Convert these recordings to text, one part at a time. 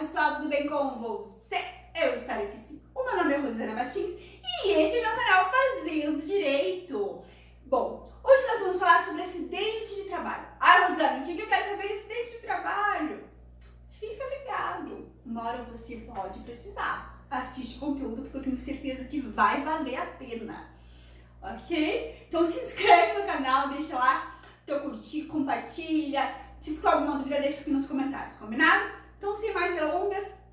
pessoal, tudo bem com você? Eu espero que sim. O meu nome é Rosana Martins e esse é meu canal Fazendo Direito. Bom, hoje nós vamos falar sobre acidente de trabalho. Ah, Rosana, o que eu quero saber de acidente de trabalho? Fica ligado, uma hora você pode precisar. Assiste o conteúdo porque eu tenho certeza que vai valer a pena. Ok? Então se inscreve no canal, deixa lá teu curtir, compartilha. Se ficar alguma dúvida, deixa aqui nos comentários, combinado? Então, sem mais delongas,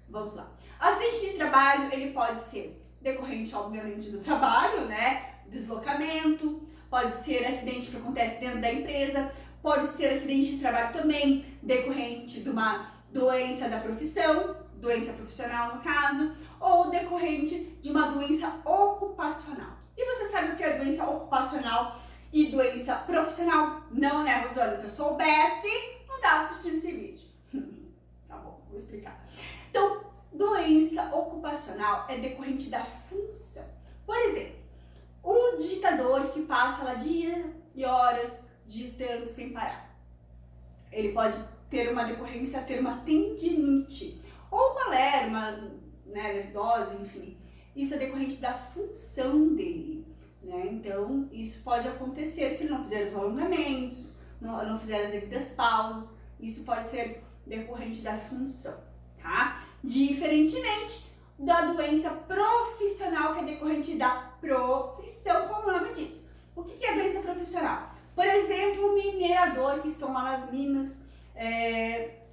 vamos lá. Acidente de trabalho, ele pode ser decorrente, obviamente, do trabalho, né? Deslocamento, pode ser acidente que acontece dentro da empresa, pode ser acidente de trabalho também decorrente de uma doença da profissão, doença profissional no caso, ou decorrente de uma doença ocupacional. E você sabe o que é doença ocupacional e doença profissional? Não, né, Rosana? Se eu soubesse, não estava assistindo esse vídeo. Tá bom, vou explicar. Então, doença ocupacional é decorrente da função. Por exemplo, um digitador que passa lá dias e horas digitando sem parar. Ele pode ter uma decorrência, ter uma tendinite, ou uma LER, lerdose, enfim. Isso é decorrente da função dele, né? Então, isso pode acontecer se ele não fizer os alongamentos, não fizer as devidas pausas. Isso pode ser decorrente da função, tá? Diferentemente da doença profissional, que é decorrente da profissão, como o nome diz. O que é doença profissional? Por exemplo, o minerador que estão lá nas minas,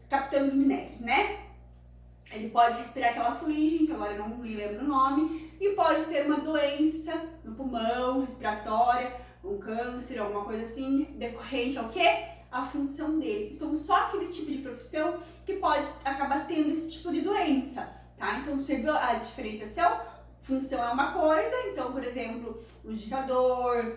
captando os minérios, né? Ele pode respirar aquela fuligem, que agora eu não me lembro o nome, e pode ter uma doença no pulmão, respiratória, um câncer, alguma coisa assim, decorrente ao quê? A função dele. Então, só aquele tipo de profissão que pode acabar tendo esse tipo de doença, tá? Então, você viu a diferenciação? Função é uma coisa, então, por exemplo, o digitador,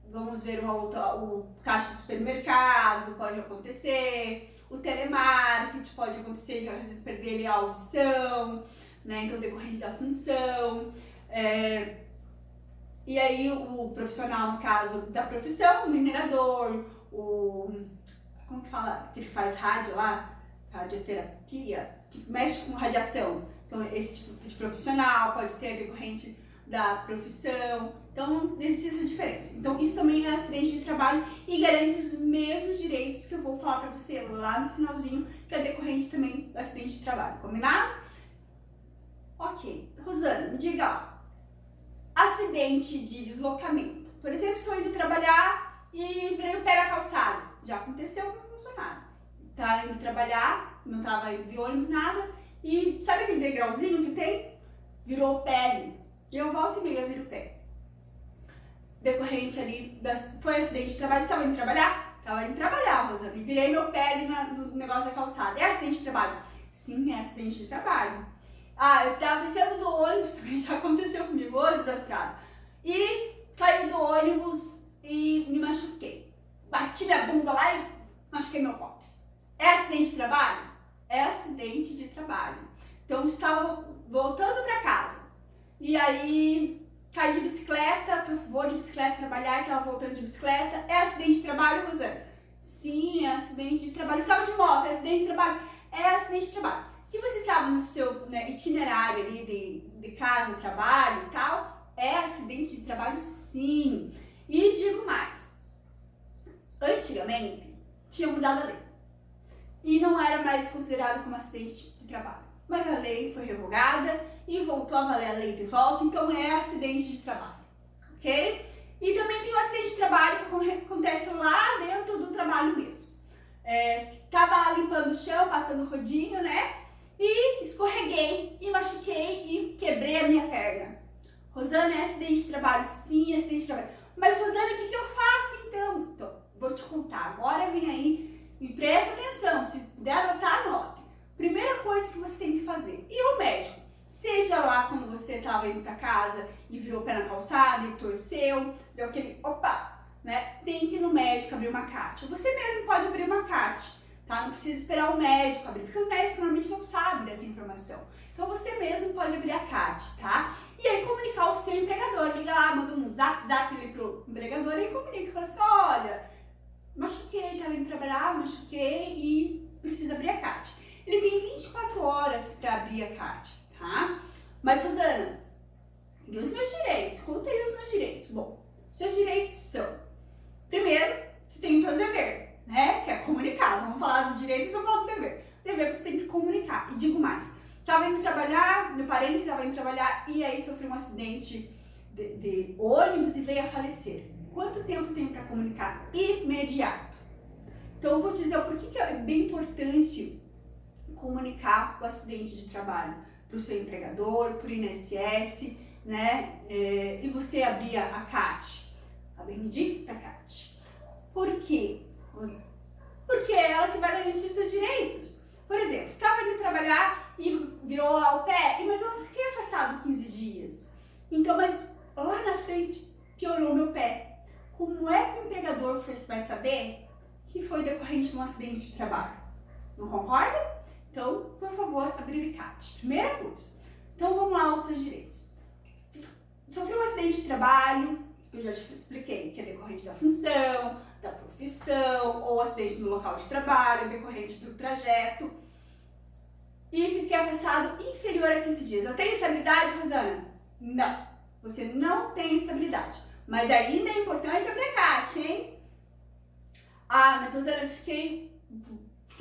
vamos ver o caixa de supermercado, pode acontecer, o telemarketing pode acontecer, de às vezes perder a audição, né? Então, decorrente da função. E aí, o profissional, no caso da profissão, o minerador, como que fala? Que ele faz rádio lá, radioterapia, que mexe com radiação. Então, esse tipo de profissional pode ter decorrente da profissão. Então, existe essa diferença. Então, isso também é acidente de trabalho e garante os mesmos direitos que eu vou falar pra você lá no finalzinho, que é decorrente também do acidente de trabalho. Combinado? Ok. Rosana, me diga lá. Acidente de deslocamento. Por exemplo, estou indo trabalhar e virei o pé na calçada. Já aconteceu com um funcionário. Tá indo trabalhar, não estava indo de ônibus, nada, e sabe aquele degrauzinho que tem? Virou pele. E eu volto e meia viro o pé. Decorrente ali, foi acidente de trabalho, estava indo trabalhar? Estava indo trabalhar, Rosana, e virei meu pé ali no negócio da calçada. É acidente de trabalho? Sim, é acidente de trabalho. Ah, eu estava descendo do ônibus, também já aconteceu comigo, ô desastrado. E caí do ônibus e me machuquei. Bati minha bunda lá e machuquei meu cóccix. É acidente de trabalho? É acidente de trabalho. Então, eu estava voltando para casa. E aí, caí de bicicleta, eu vou de bicicleta trabalhar e estava voltando de bicicleta. É acidente de trabalho, Rosana? Sim, é acidente de trabalho. Estava de moto, é acidente de trabalho? É acidente de trabalho. Se você estava no seu itinerário ali de casa, trabalho e tal, é acidente de trabalho sim. E digo mais, antigamente tinha mudado a lei e não era mais considerado como acidente de trabalho. Mas a lei foi revogada e voltou a valer a lei de volta, então é acidente de trabalho, ok? E também tem o acidente de trabalho que acontece lá dentro do trabalho mesmo. Tava limpando o chão, passando rodinho, né? E escorreguei, e machuquei e quebrei a minha perna. Rosana, é acidente de trabalho? Sim, é acidente de trabalho. Mas, Rosana, o que eu faço então? Então, vou te contar. Agora vem aí e presta atenção. Se puder anotar, anote. Primeira coisa que você tem que fazer. E o médico? Seja lá quando você estava indo para casa e virou o pé na calçada e torceu, deu aquele opa, né? Tem que ir no médico abrir uma CAT. Você mesmo pode abrir uma CAT. Tá? Não precisa esperar o médico abrir, porque o médico normalmente não sabe dessa informação. Então você mesmo pode abrir a CAT, tá? E aí comunicar ao seu empregador. Liga lá, manda um zap ali pro empregador e comunica. Fala assim, olha, machuquei, tava indo trabalhar, machuquei e precisa abrir a CAT. Ele ele tem 24 horas para abrir a CAT, tá? Mas, Rosana, e os meus direitos? Conta aí os meus direitos. Bom, seus direitos são, primeiro, você tem o seu dever, né? Que é comunicar. Vamos falar do direito, vamos falar do dever. Dever você tem que comunicar. E digo mais, estava indo trabalhar, meu parente estava indo trabalhar e aí sofreu um acidente de ônibus e veio a falecer. Quanto tempo tem para comunicar? Imediato. Então, eu vou te dizer o porquê que é bem importante comunicar o acidente de trabalho para o seu empregador, para o INSS, né? E você abrir a CAT, a bendita CAT. Por quê? Porque é ela que vai garantir os seus direitos. Por exemplo, estava indo trabalhar e virou ao pé, mas eu não fiquei afastado 15 dias. Então, mas lá na frente piorou meu pé. Como é que o empregador vai saber que foi decorrente de um acidente de trabalho? Não concorda? Então, por favor, abrir CAT. Primeira coisa. Então, vamos lá aos seus direitos. Sofreu um acidente de trabalho, que eu já te expliquei, que é decorrente da função, da profissão, ou acidente no local de trabalho, decorrente do trajeto. E fiquei afastado inferior a 15 dias. Eu tenho estabilidade, Rosana? Não. Você não tem estabilidade. Mas ainda é importante abrir CAT, hein? Ah, mas Rosana, eu fiquei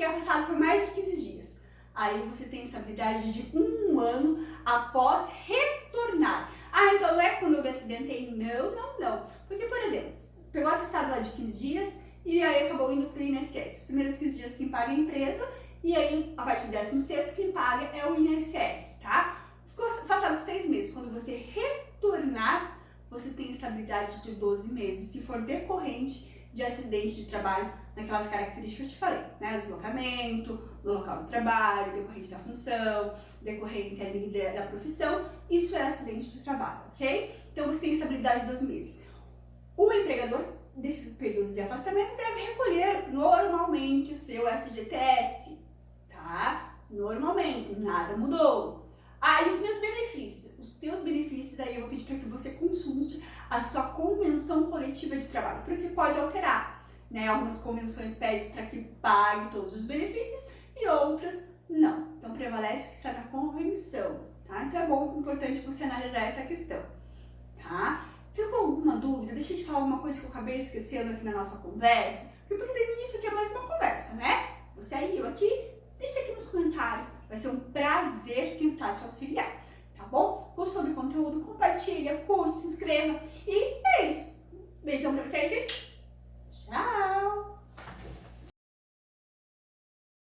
afastado por mais de 15 dias. Aí você tem estabilidade de 1 ano após retornar. Ah, então não é quando eu me acidentei? Não. Porque, por exemplo, pegou atestado lá de 15 dias e aí acabou indo para o INSS. Os primeiros 15 dias quem paga é a empresa e aí, a partir do 16º, quem paga é o INSS, tá? Ficou afastado 6 meses. Quando você retornar, você tem estabilidade de 12 meses, se for decorrente de acidente de trabalho, naquelas características que eu te falei, né? Deslocamento, no local do trabalho, decorrente da função, decorrente ali da profissão, isso é acidente de trabalho, ok? Então você tem estabilidade de 12 meses. O empregador, desse período de afastamento, deve recolher normalmente o seu FGTS, tá? Normalmente, nada mudou. Ah, e os meus benefícios? Os teus benefícios, aí eu vou pedir para que você consulte a sua convenção coletiva de trabalho, porque pode alterar, né? Algumas convenções pedem para que pague todos os benefícios e outras não. Então prevalece o que está na convenção, tá? Então é bom, importante você analisar essa questão, tá? Ficou alguma dúvida? Deixa eu te falar uma coisa que eu acabei esquecendo aqui na nossa conversa, porque para mim isso aqui é mais uma conversa, né? Você aí, eu aqui, deixa aqui nos comentários, vai ser um prazer tentar te auxiliar, tá bom? Gostou do conteúdo? Compartilha, curte, se inscreva e é isso. Beijão pra vocês e tchau!